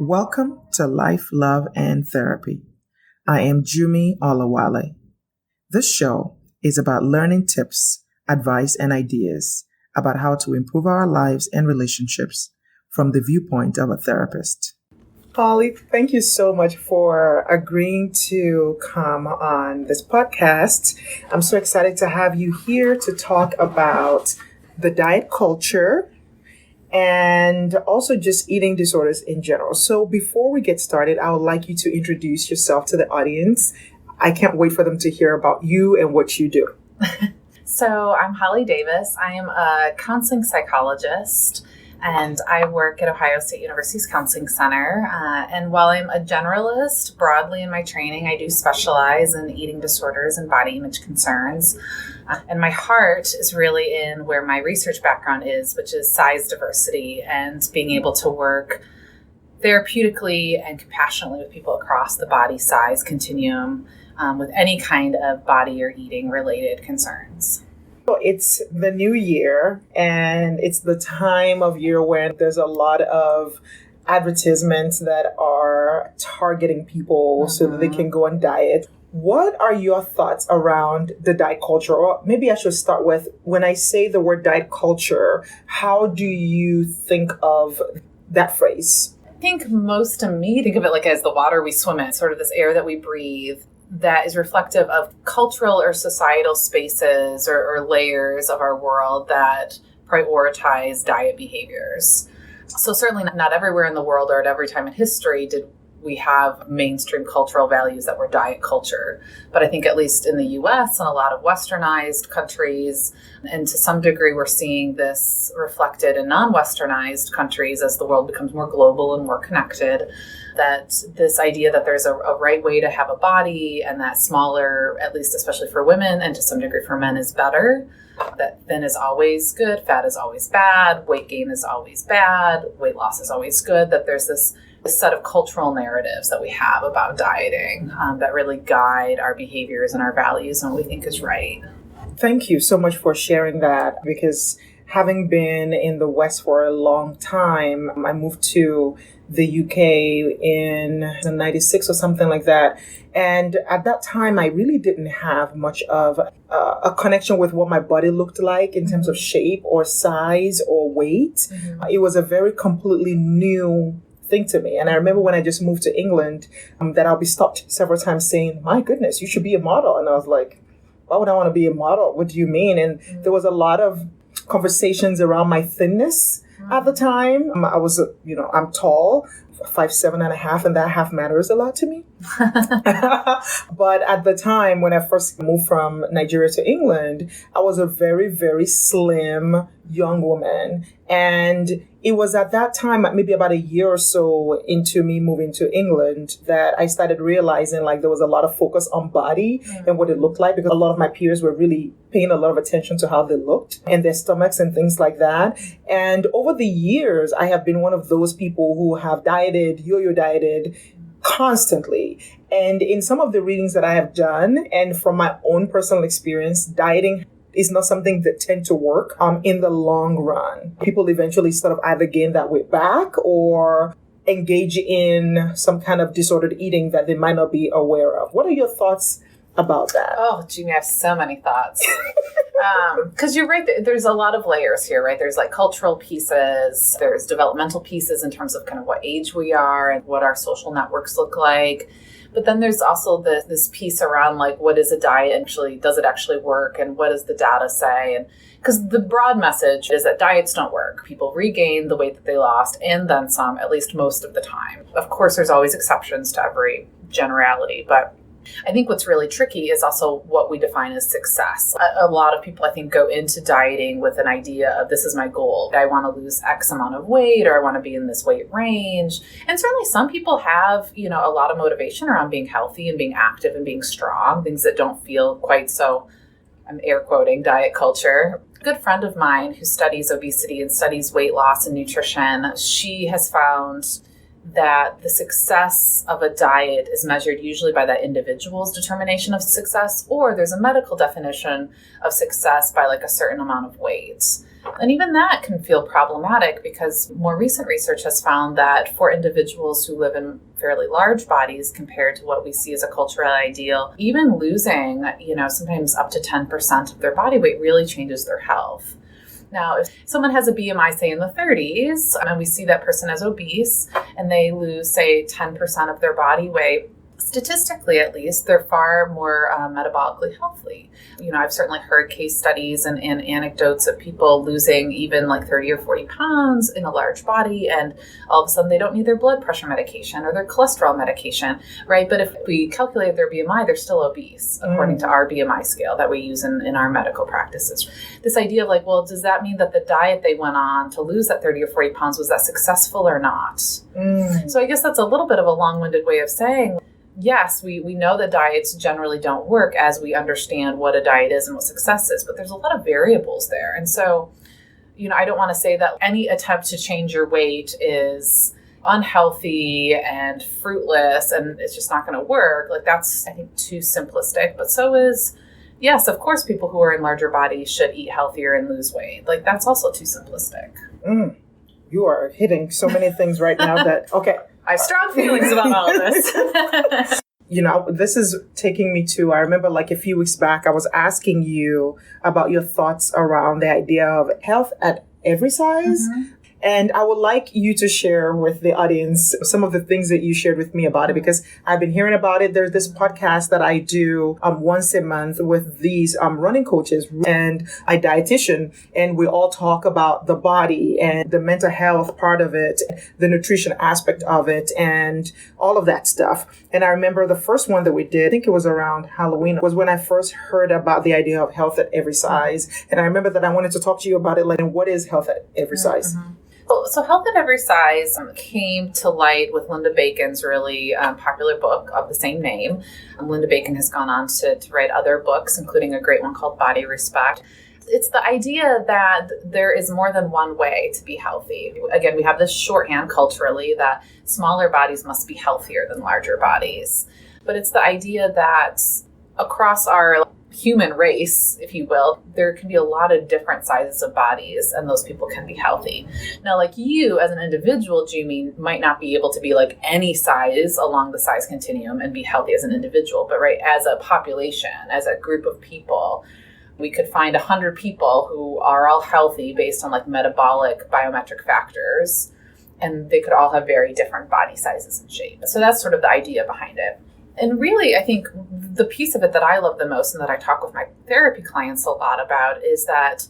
Welcome to Life, Love, and Therapy. I am Jumi Olawale. This show is about learning tips, advice, and ideas about how to improve our lives and relationships from the viewpoint of a therapist. Holly, thank you so much for agreeing to come on this podcast. I'm so excited to have you here to talk about the diet culture and also just eating disorders in general. So before we get started, I would like you to introduce yourself to the audience. I can't wait for them to hear about you and what you do. So I'm Holly Davis. I am a counseling psychologist, and I work at Ohio State University's Counseling Center. And while I'm a generalist broadly in my training, I do specialize in eating disorders and body image concerns. And my heart is really in where my research background is, which is size diversity and being able to work therapeutically and compassionately with people across the body size continuum with any kind of body or eating related concerns. It's the new year, and it's the time of year when there's a lot of advertisements that are targeting people so that they can go on diet. What are your thoughts around the diet culture? Or maybe I should start with, when I say the word diet culture, how do you think of that phrase? I think most to me, think of it like as the water we swim in, sort of this air that we breathe that is reflective of cultural or societal spaces or layers of our world that prioritize diet behaviors. So certainly not everywhere in the world or at every time in history did we have mainstream cultural values that were diet culture. But I think at least in the US and a lot of westernized countries, and to some degree we're seeing this reflected in non-westernized countries as the world becomes more global and more connected, that this idea that there's a right way to have a body and that smaller, at least especially for women and to some degree for men, is better. That thin is always good, fat is always bad, weight gain is always bad, weight loss is always good, that there's this set of cultural narratives that we have about dieting that really guide our behaviors and our values and what we think is right. Thank you so much for sharing that, because having been in the West for a long time, I moved to the UK in 96 or something like that. And at that time, I really didn't have much of a connection with what my body looked like in terms of shape or size or weight. It was a very completely new thing to me. And I remember when I just moved to England, that I'll be stopped several times saying, my goodness, you should be a model. And I was like, why would I want to be a model? What do you mean? And there was a lot of conversations around my thinness at the time. I was, I'm tall, 5'7.5", and that half matters a lot to me. But at the time when I first moved from Nigeria to England, I was a very, very slim young woman. And it was at that time, maybe about a year or so into me moving to England, that I started realizing like there was a lot of focus on body and what it looked like, because a lot of my peers were really paying a lot of attention to how they looked and their stomachs and things like that. And over the years, I have been one of those people who have yo-yo dieted constantly. And in some of the readings that I have done, and from my own personal experience, dieting is not something that tend to work in the long run. People eventually sort of either gain that weight back or engage in some kind of disordered eating that they might not be aware of. What are your thoughts about that? Oh, Jimmy, I have so many thoughts. Because you're right, there's a lot of layers here, right? There's like cultural pieces, there's developmental pieces in terms of kind of what age we are and what our social networks look like. But then there's also this piece around like, what is a diet actually? Does it actually work? And what does the data say? And because the broad message is that diets don't work. People regain the weight that they lost and then some, at least most of the time. Of course, there's always exceptions to every generality, but I think what's really tricky is also what we define as success. A lot of people, I think, go into dieting with an idea of this is my goal. I want to lose X amount of weight, or I want to be in this weight range. And certainly some people have, a lot of motivation around being healthy and being active and being strong, things that don't feel quite so, I'm air quoting, diet culture. A good friend of mine who studies obesity and studies weight loss and nutrition, she has found that the success of a diet is measured usually by that individual's determination of success, or there's a medical definition of success by like a certain amount of weight. And even that can feel problematic because more recent research has found that for individuals who live in fairly large bodies compared to what we see as a cultural ideal, even losing, sometimes up to 10% of their body weight really changes their health. Now, if someone has a BMI, say in the 30s, and we see that person as obese and they lose, say, 10% of their body weight, statistically at least, they're far more metabolically healthy. I've certainly heard case studies and anecdotes of people losing even like 30 or 40 pounds in a large body, and all of a sudden they don't need their blood pressure medication or their cholesterol medication, right? But if we calculate their BMI, they're still obese, according to our BMI scale that we use in our medical practices. This idea of like, well, does that mean that the diet they went on to lose that 30 or 40 pounds, was that successful or not? So I guess that's a little bit of a long-winded way of saying, yes, we know that diets generally don't work as we understand what a diet is and what success is, but there's a lot of variables there. And so, I don't want to say that any attempt to change your weight is unhealthy and fruitless and it's just not going to work. Like that's, I think, too simplistic. But so is, yes, of course, people who are in larger bodies should eat healthier and lose weight. Like that's also too simplistic. You are hitting so many things right now that, okay. I have strong feelings about all of this. This is taking me to, I remember like a few weeks back, I was asking you about your thoughts around the idea of health at every size. And I would like you to share with the audience some of the things that you shared with me about it, because I've been hearing about it. There's this podcast that I do once a month with these running coaches and a dietitian, and we all talk about the body and the mental health part of it, the nutrition aspect of it, and all of that stuff. And I remember the first one that we did, I think it was around Halloween, was when I first heard about the idea of health at every size. And I remember that I wanted to talk to you about it, like, what is health at every size? So Health at Every Size came to light with Linda Bacon's really popular book of the same name. Linda Bacon has gone on to write other books, including a great one called Body Respect. It's the idea that there is more than one way to be healthy. Again, we have this shorthand culturally that smaller bodies must be healthier than larger bodies. But it's the idea that across our human race, if you will, there can be a lot of different sizes of bodies and those people can be healthy. Now, like you as an individual, Jamie, might not be able to be like any size along the size continuum and be healthy as an individual, but right, as a population, as a group of people, we could find 100 people who are all healthy based on like metabolic biometric factors, and they could all have very different body sizes and shape. So that's sort of the idea behind it. And really, I think the piece of it that I love the most and that I talk with my therapy clients a lot about is that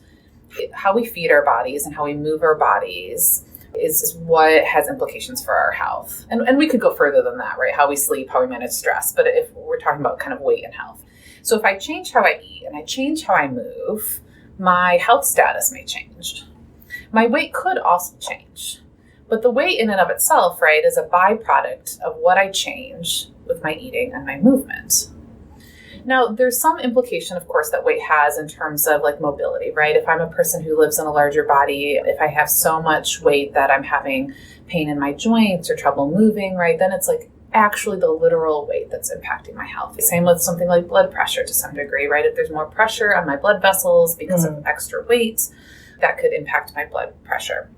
how we feed our bodies and how we move our bodies is what has implications for our health. And we could go further than that, right? How we sleep, how we manage stress. But if we're talking about kind of weight and health. So if I change how I eat and I change how I move, my health status may change. My weight could also change. But the weight in and of itself, right, is a byproduct of what I change with my eating and my movement. Now, there's some implication, of course, that weight has in terms of like mobility, right? If I'm a person who lives in a larger body, if I have so much weight that I'm having pain in my joints or trouble moving, right, then it's like actually the literal weight that's impacting my health. Same with something like blood pressure to some degree, right? If there's more pressure on my blood vessels because of extra weight, that could impact my blood pressure.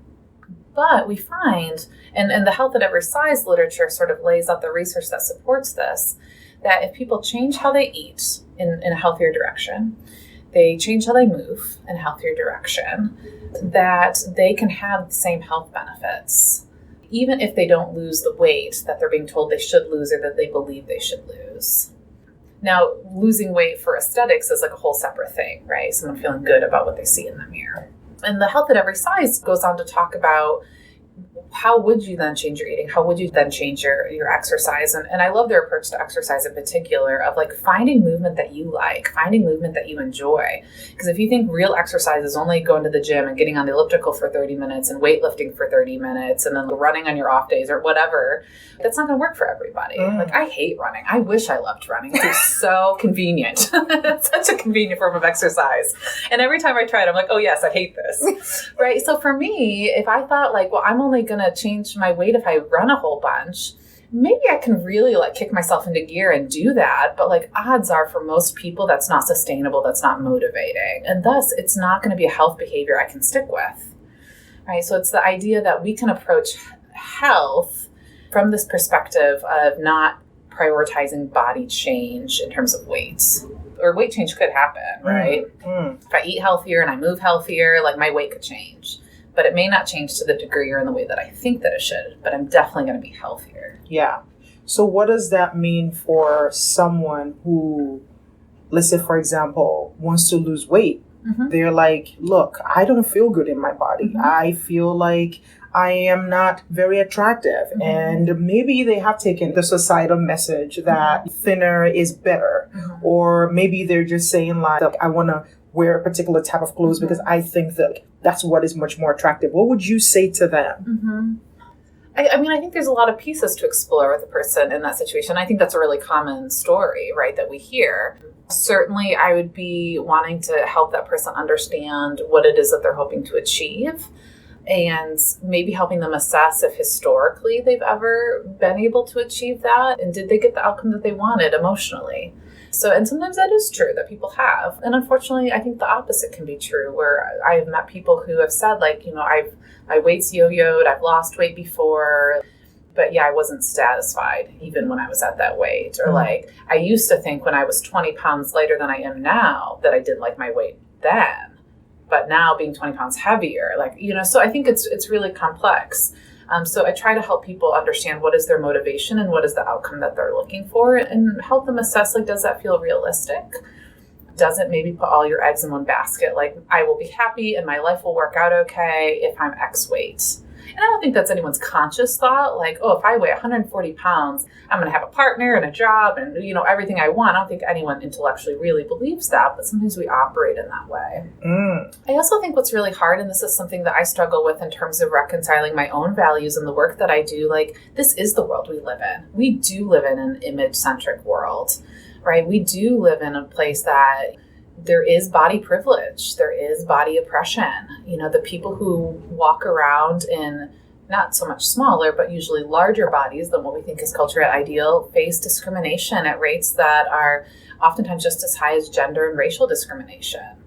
But we find, and the Health at Every Size literature sort of lays out the research that supports this, that if people change how they eat in a healthier direction, they change how they move in a healthier direction, that they can have the same health benefits, even if they don't lose the weight that they're being told they should lose or that they believe they should lose. Now, losing weight for aesthetics is like a whole separate thing, right? Someone feeling good about what they see in the mirror. And the Health at Every Size goes on to talk about how would you then change your eating? How would you then change your exercise? And I love their approach to exercise in particular of like finding movement that you like, finding movement that you enjoy. Because if you think real exercise is only going to the gym and getting on the elliptical for 30 minutes and weightlifting for 30 minutes and then running on your off days or whatever, that's not going to work for everybody. Like I hate running. I wish I loved running. It's so convenient. It's such a convenient form of exercise. And every time I try it, I'm like, oh yes, I hate this. Right? So for me, if I thought like, well, I'm only going going to change my weight if I run a whole bunch. Maybe I can really like kick myself into gear and do that. But like odds are for most people, that's not sustainable. That's not motivating. And thus it's not going to be a health behavior I can stick with. Right. So it's the idea that we can approach health from this perspective of not prioritizing body change in terms of weight. Or weight change could happen, right? If I eat healthier and I move healthier, like my weight could change. But it may not change to the degree or in the way that I think that it should, but I'm definitely going to be healthier. Yeah. So what does that mean for someone who, let's say, for example, wants to lose weight? They're like, look, I don't feel good in my body. I feel like I am not very attractive. And maybe they have taken the societal message that thinner is better. Or maybe they're just saying like, I want to wear a particular type of clothes because I think that that's what is much more attractive. What would you say to them? I mean, I think there's a lot of pieces to explore with a person in that situation. I think that's a really common story, right, that we hear. Certainly, I would be wanting to help that person understand what it is that they're hoping to achieve and maybe helping them assess if historically they've ever been able to achieve that and did they get the outcome that they wanted emotionally. So, and sometimes that is true that people have. And unfortunately, I think the opposite can be true where I have met people who have said like, you know, my weight's yo-yoed, I've lost weight before, but yeah, I wasn't satisfied even when I was at that weight. Or like, I used to think when I was 20 pounds lighter than I am now that I didn't like my weight then, but now being 20 pounds heavier, like, you know, so I think it's really complex. So I try to help people understand what is their motivation and what is the outcome that they're looking for and help them assess, like, does that feel realistic? Does it maybe put all your eggs in one basket? Like, I will be happy and my life will work out okay if I'm X weight. And I don't think that's anyone's conscious thought. Like, oh, if I weigh 140 pounds, I'm going to have a partner and a job and, you know, everything I want. I don't think anyone intellectually really believes that, but sometimes we operate in that way. I also think what's really hard, and this is something that I struggle with in terms of reconciling my own values and the work that I do, like, this is the world we live in. We do live in an image-centric world, right? We do live in a place that there is body privilege. There is body oppression. You know, the people who walk around in not so much smaller, but usually larger bodies than what we think is culturally ideal face discrimination at rates that are oftentimes just as high as gender and racial discrimination.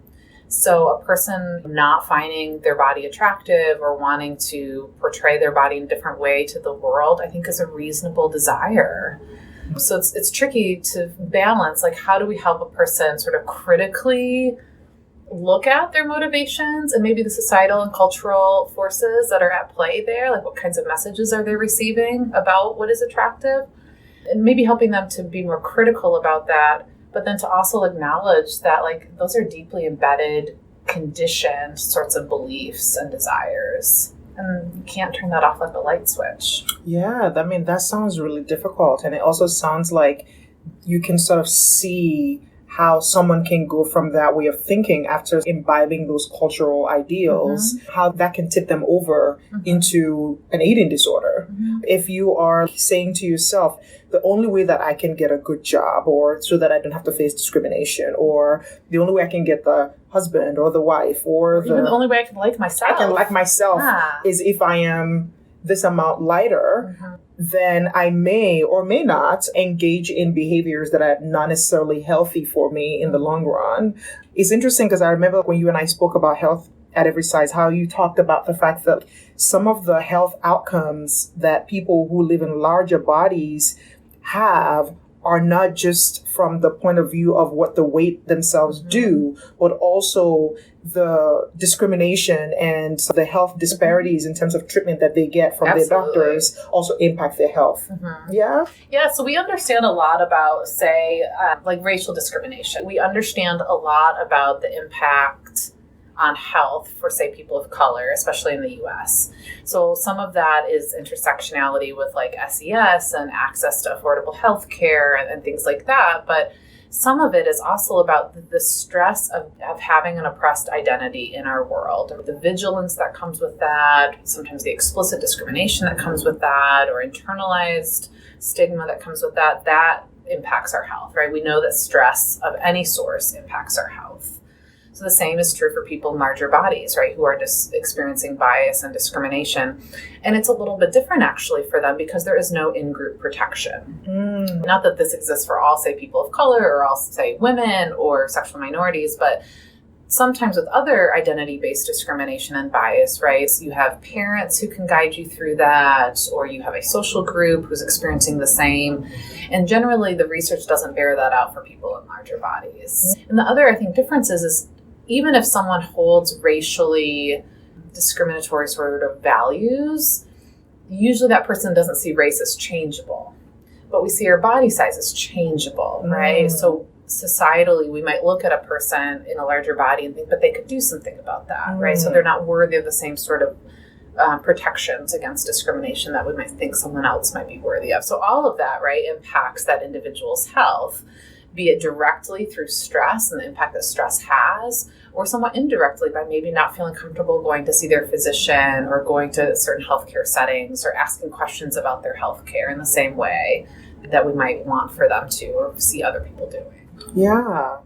So a person not finding their body attractive or wanting to portray their body in a different way to the world, I think is a reasonable desire. So it's tricky to balance, like, how do we help a person sort of critically look at their motivations and maybe the societal and cultural forces that are at play there? Like, what kinds of messages are they receiving about what is attractive? And maybe helping them to be more critical about that, but then to also acknowledge that, like, those are deeply embedded, conditioned sorts of beliefs and desires. And you can't turn that off like a light switch. Yeah, I mean, that sounds really difficult. And it also sounds like you can sort of see how someone can go from that way of thinking after imbibing those cultural ideals, how that can tip them over into an eating disorder. If you are saying to yourself, the only way that I can get a good job, or so that I don't have to face discrimination, or the only way I can get the husband or the wife, or even the only way I can like myself. I can like myself is if I am this amount lighter, then I may or may not engage in behaviors that are not necessarily healthy for me in the long run. It's interesting because I remember when you and I spoke about health at every size, how you talked about the fact that some of the health outcomes that people who live in larger bodies have are not just from the point of view of what the weight themselves do, but also the discrimination and the health disparities in terms of treatment that they get from their doctors also impact their health. Yeah? Yeah, so we understand a lot about, say, like racial discrimination. We understand a lot about the impact on health for, say, people of color, especially in the U.S. So some of that is intersectionality with like SES and access to affordable health care and things like that. But some of it is also about the stress of having an oppressed identity in our world, or the vigilance that comes with that, sometimes the explicit discrimination that comes with that, or internalized stigma that comes with that, that impacts our health, right? We know that stress of any source impacts our health. So So the same is true for people in larger bodies, right, who are just experiencing bias and discrimination. And it's a little bit different actually for them because there is no in-group protection. Not that this exists for all, say, people of color or all, say, women or sexual minorities, but sometimes with other identity-based discrimination and bias, right? So you have parents who can guide you through that, or you have a social group who's experiencing the same. And generally, the research doesn't bear that out for people in larger bodies. And the other, I think, difference is even if someone holds racially discriminatory sort of values, usually that person doesn't see race as changeable. But we see our body size as changeable, right? So societally, we might look at a person in a larger body and think, but they could do something about that, right? So they're not worthy of the same sort of protections against discrimination that we might think someone else might be worthy of. So all of that, right, impacts that individual's health, be it directly through stress and the impact that stress has, or somewhat indirectly by maybe not feeling comfortable going to see their physician or going to certain healthcare settings or asking questions about their healthcare in the same way that we might want for them to or see other people doing. Yeah.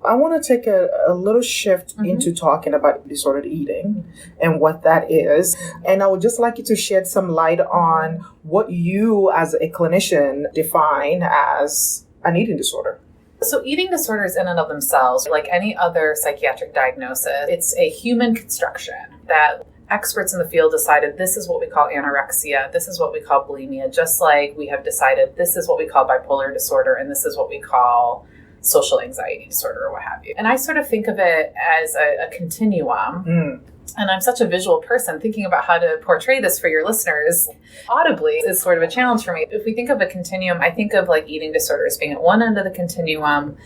I want to take a little shift into talking about disordered eating and what that is. And I would just like you to shed some light on what you as a clinician define as an eating disorder. So eating disorders in and of themselves, like any other psychiatric diagnosis, it's a human construction that experts in the field decided this is what we call anorexia, this is what we call bulimia, just like we have decided this is what we call bipolar disorder, and this is what we call social anxiety disorder or what have you. And I sort of think of it as a continuum. And I'm such a visual person, thinking about how to portray this for your listeners audibly is sort of a challenge for me. If we think of a continuum, I think of like eating disorders being at one end of the continuum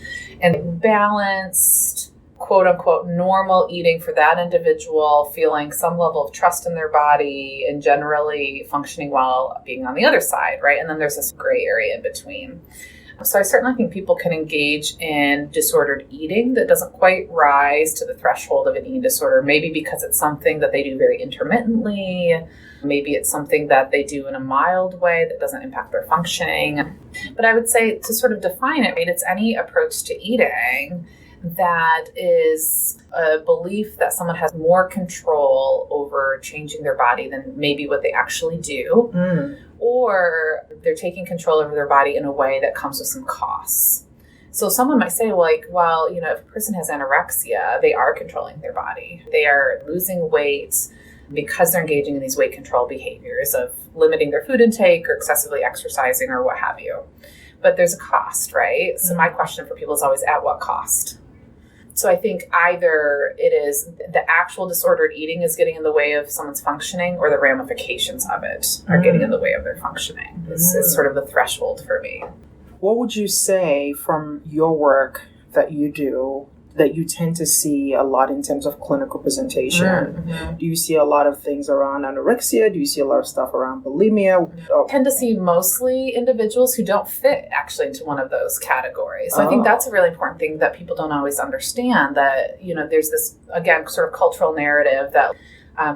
and balanced, quote unquote, normal eating for that individual, feeling some level of trust in their body and generally functioning well being on the other side, right? And then there's this gray area in between. So I certainly think people can engage in disordered eating that doesn't quite rise to the threshold of an eating disorder, maybe because it's something that they do very intermittently. Maybe it's something that they do in a mild way that doesn't impact their functioning. But I would say to sort of define it, right, it's any approach to eating that is a belief that someone has more control over changing their body than maybe what they actually do. Or they're taking control over their body in a way that comes with some costs. So someone might say, like, well, you know, if a person has anorexia, they are controlling their body. They are losing weight because they're engaging in these weight control behaviors of limiting their food intake or excessively exercising or what have you. But there's a cost, right? So my question for people is always, at what cost? So I think either it is the actual disordered eating is getting in the way of someone's functioning, or the ramifications of it are getting in the way of their functioning. Is sort of the threshold for me. What would you say from your work that you do that you tend to see a lot in terms of clinical presentation? Do you see a lot of things around anorexia? Do you see a lot of stuff around bulimia? I tend to see mostly individuals who don't fit actually into one of those categories. So I think that's a really important thing that people don't always understand, that, you know, there's this, again, sort of cultural narrative that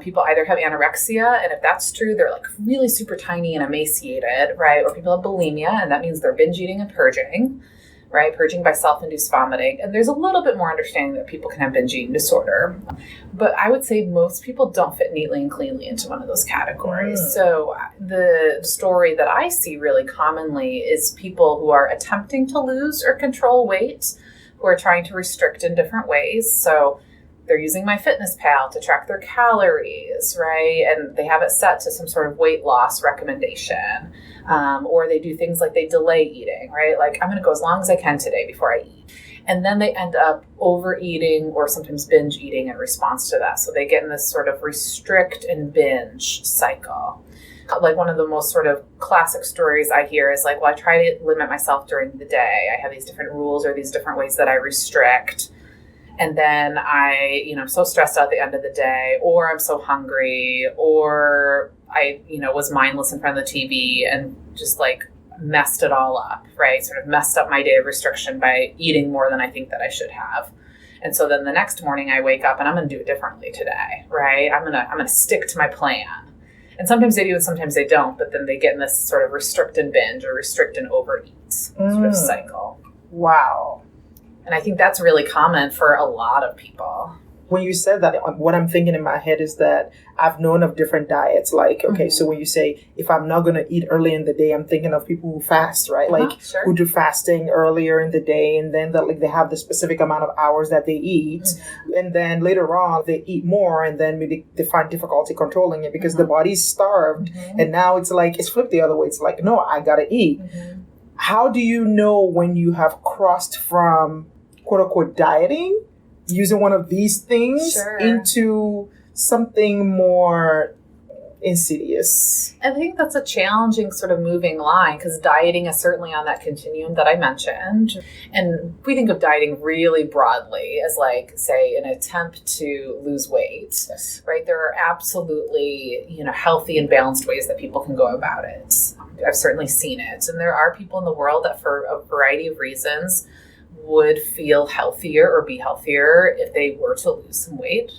people either have anorexia, and if that's true, they're like really super tiny and emaciated, right? Or people have bulimia, and that means they're binge eating and purging. Right? Purging by self-induced vomiting. And there's a little bit more understanding that people can have binge eating disorder. But I would say most people don't fit neatly and cleanly into one of those categories. So the story that I see really commonly is people who are attempting to lose or control weight, who are trying to restrict in different ways. So they're using MyFitnessPal to track their calories, right? And they have it set to some sort of weight loss recommendation. Or they do things like they delay eating, right? Like, I'm going to go as long as I can today before I eat. And then they end up overeating or sometimes binge eating in response to that. So they get in this sort of restrict and binge cycle. Like, one of the most sort of classic stories I hear is like, well, I try to limit myself during the day. I have these different rules or these different ways that I restrict. And then I'm so stressed out at the end of the day, or I'm so hungry, or I, was mindless in front of the TV and just like messed it all up, right? Sort of messed up my day of restriction by eating more than I think that I should have. And so then the next morning I wake up and I'm going to do it differently today, right? I'm going to stick to my plan. And sometimes they do and sometimes they don't, but then they get in this sort of restrict and binge or restrict and overeat sort of cycle. Wow. And I think that's really common for a lot of people. When you said that, what I'm thinking in my head is that I've known of different diets. Like, okay, so when you say, if I'm not going to eat early in the day, I'm thinking of people who fast, right? Like Sure. who do fasting earlier in the day, and then that, like, they have the specific amount of hours that they eat. And then later on, they eat more, and then maybe they find difficulty controlling it because the body's starved. And now it's like, it's flipped the other way. It's like, no, I got to eat. How do you know when you have crossed from quote unquote dieting, using one of these things, Sure. into something more insidious? I think that's a challenging sort of moving line, because dieting is certainly on that continuum that I mentioned. And we think of dieting really broadly as, like, say, an attempt to lose weight, Yes. right? There are absolutely, healthy and balanced ways that people can go about it. I've certainly seen it. And there are people in the world that, for a variety of reasons, would feel healthier or be healthier if they were to lose some weight.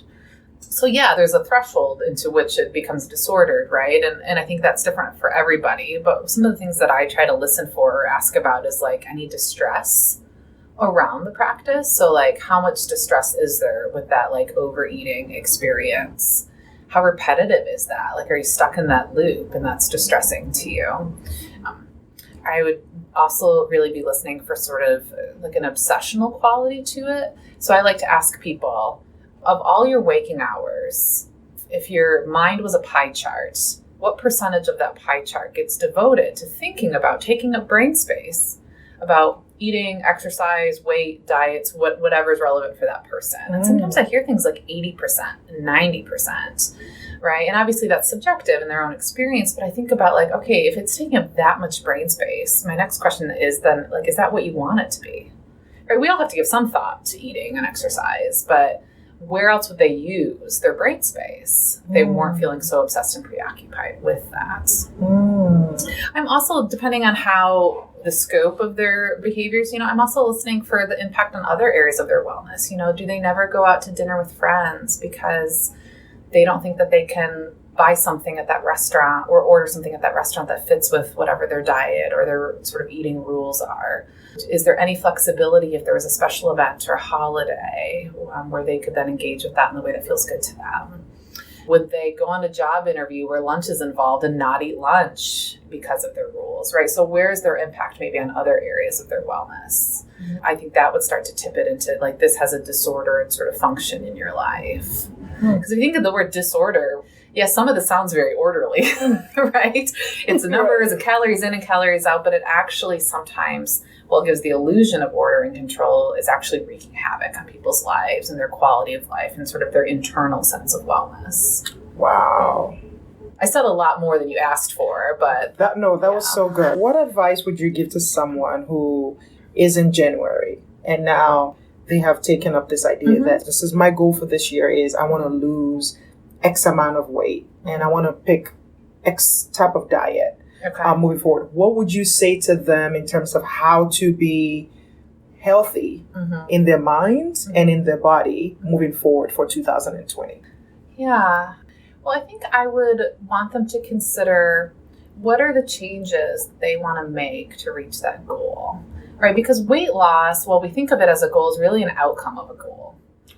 So yeah, there's a threshold into which it becomes disordered, right? And I think that's different for everybody. But some of the things that I try to listen for or ask about is, like, I need distress around the practice. So, like, how much distress is there with that, like, overeating experience? How repetitive is that? Like, are you stuck in that loop and that's distressing to you? I would also really be listening for sort of like an obsessional quality to it. So I like to ask people, of all your waking hours, if your mind was a pie chart, what percentage of that pie chart gets devoted to thinking about taking up brain space about eating, exercise, weight, diets, whatever's relevant for that person? And sometimes I hear things like 80% and 90%. Right. And obviously that's subjective in their own experience. But I think about, like, okay, if it's taking up that much brain space, my next question is then, like, is that what you want it to be? Right. We all have to give some thought to eating and exercise, but where else would they use their brain space if they weren't feeling so obsessed and preoccupied with that? I'm also, depending on how the scope of their behaviors, I'm also listening for the impact on other areas of their wellness. Do they never go out to dinner with friends because they don't think that they can buy something at that restaurant or order something at that restaurant that fits with whatever their diet or their sort of eating rules are? Is there any flexibility if there was a special event or a holiday where they could then engage with that in the way that feels good to them? Would they go on a job interview where lunch is involved and not eat lunch because of their rules, right? So where is their impact maybe on other areas of their wellness? I think that would start to tip it into, like, this has a disordered sort of function in your life. Because if you think of the word disorder, some of this sounds very orderly, right? It's numbers and calories in and calories out, but it actually sometimes, while it gives the illusion of order and control, is actually wreaking havoc on people's lives and their quality of life and sort of their internal sense of wellness. Wow. I said a lot more than you asked for, but... That was so good. What advice would you give to someone who is in January and now they have taken up this idea that this is my goal for this year is I want to lose X amount of weight and I want to pick X type of diet moving forward? What would you say to them in terms of how to be healthy in their mind and in their body moving forward for 2020? Yeah. Well, I think I would want them to consider, what are the changes they want to make to reach that goal? Right? Because weight loss, while we think of it as a goal, is really an outcome of a goal.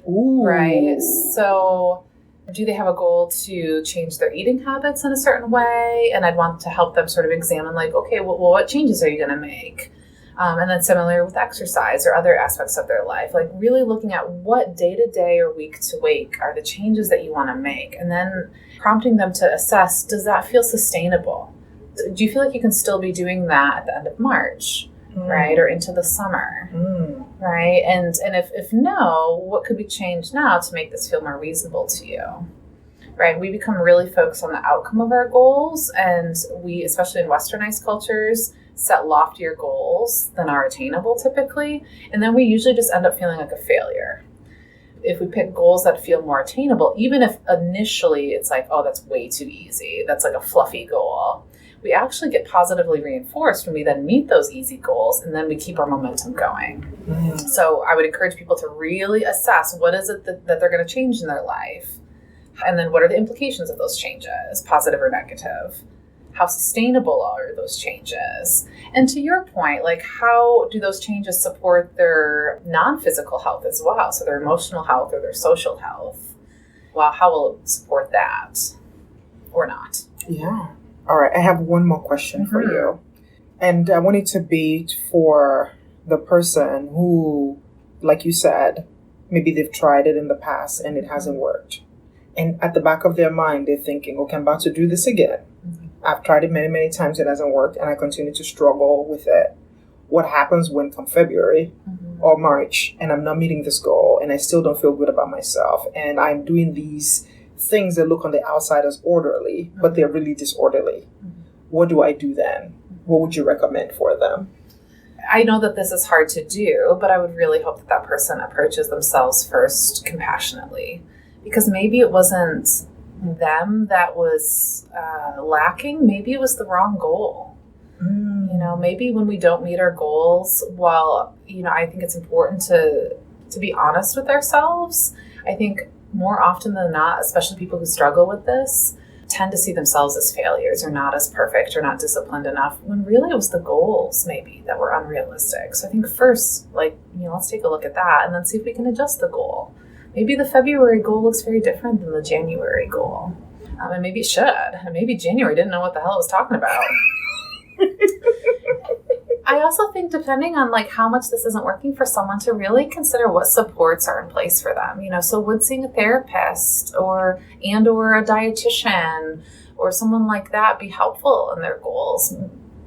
Ooh. Right? So do they have a goal to change their eating habits in a certain way? And I'd want to help them sort of examine, like, okay, well, what changes are you going to make? And then similar with exercise or other aspects of their life, like really looking at what day to day or week to week are the changes that you want to make. And then prompting them to assess, does that feel sustainable? Do you feel like you can still be doing that at the end of March? Right? Or into the summer, right? And if no, what could be changed now to make this feel more reasonable to you, right? We become really focused on the outcome of our goals, and we, especially in westernized cultures, set loftier goals than are attainable typically, and then we usually just end up feeling like a failure. If we pick goals that feel more attainable, even if initially it's like, oh, that's way too easy, that's like a fluffy goal, we actually get positively reinforced when we then meet those easy goals, and then we keep our momentum going. So I would encourage people to really assess what is it that they're going to change in their life, and then what are the implications of those changes, positive or negative. How sustainable are those changes? And to your point, like, how do those changes support their non-physical health as well? So their emotional health or their social health. Well, how will it support that or not? Yeah. All right. I have one more question for you. And I want it to be for the person who, like you said, maybe they've tried it in the past and it hasn't worked. And at the back of their mind, they're thinking, okay, I'm about to do this again. I've tried it many, many times. It hasn't worked. And I continue to struggle with it. What happens when come February or March and I'm not meeting this goal and I still don't feel good about myself and I'm doing these things that look on the outside as orderly, but they're really disorderly. What do I do then? What would you recommend for them? I know that this is hard to do, but I would really hope that that person approaches themselves first compassionately, because maybe it wasn't them that was lacking. Maybe it was the wrong goal. You know, maybe when we don't meet our goals, while, you know, I think it's important to be honest with ourselves. I think more often than not, especially people who struggle with this, tend to see themselves as failures or not as perfect or not disciplined enough, when really it was the goals maybe that were unrealistic. So I think first, like, you know, let's take a look at that and then see if we can adjust the goal. Maybe the February goal looks very different than the January goal. And maybe it should. And maybe January didn't know what the hell it was talking about. I also think, depending on like how much this isn't working for someone, to really consider what supports are in place for them. You know, so would seeing a therapist or a dietitian or someone like that be helpful in their goals?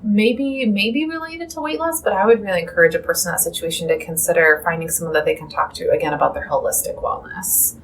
Maybe related to weight loss, but I would really encourage a person in that situation to consider finding someone that they can talk to, again, about their holistic wellness.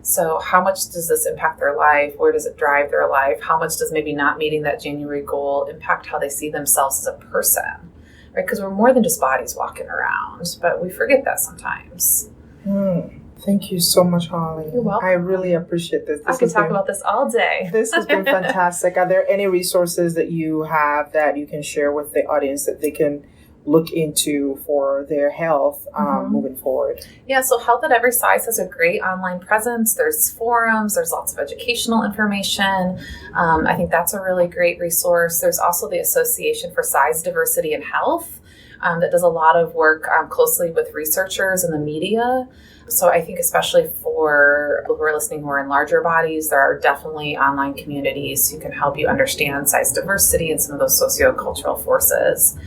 So how much does this impact their life? Where does it drive their life? How much does maybe not meeting that January goal impact how they see themselves as a person? Right? Because we're more than just bodies walking around, but we forget that sometimes. Thank you so much, Holly. You're welcome. I really appreciate this. I could talk about this all day. This has been fantastic. Are there any resources that you have that you can share with the audience that they can look into for their health moving forward? Yeah, so Health at Every Size has a great online presence. There's forums, there's lots of educational information. I think that's a really great resource. There's also the Association for Size Diversity and Health that does a lot of work closely with researchers and the media. So I think especially for people who are listening who are in larger bodies, there are definitely online communities who can help you understand size diversity and some of those sociocultural forces.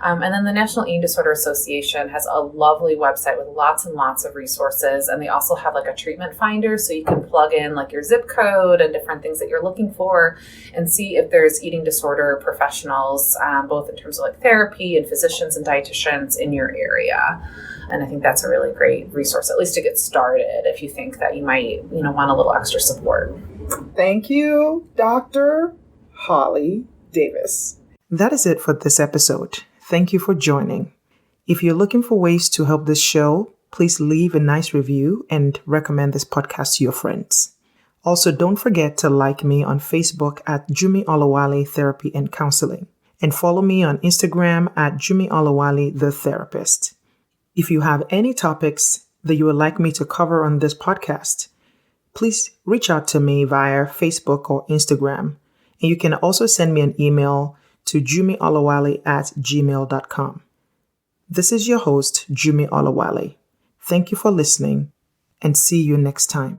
And then the National Eating Disorder Association has a lovely website with lots and lots of resources. And they also have like a treatment finder, so you can plug in like your zip code and different things that you're looking for and see if there's eating disorder professionals, both in terms of like therapy and physicians and dietitians in your area. And I think that's a really great resource, at least to get started, if you think that you might, want a little extra support. Thank you, Dr. Holly Davis. That is it for this episode. Thank you for joining. If you're looking for ways to help this show, please leave a nice review and recommend this podcast to your friends. Also, don't forget to like me on Facebook at Jumi Olawale Therapy and Counseling, and follow me on Instagram at Jumi Olawale The Therapist. If you have any topics that you would like me to cover on this podcast, please reach out to me via Facebook or Instagram. And you can also send me an email to jumiolawale@gmail.com. This is your host, Jumi Olawale. Thank you for listening, and see you next time.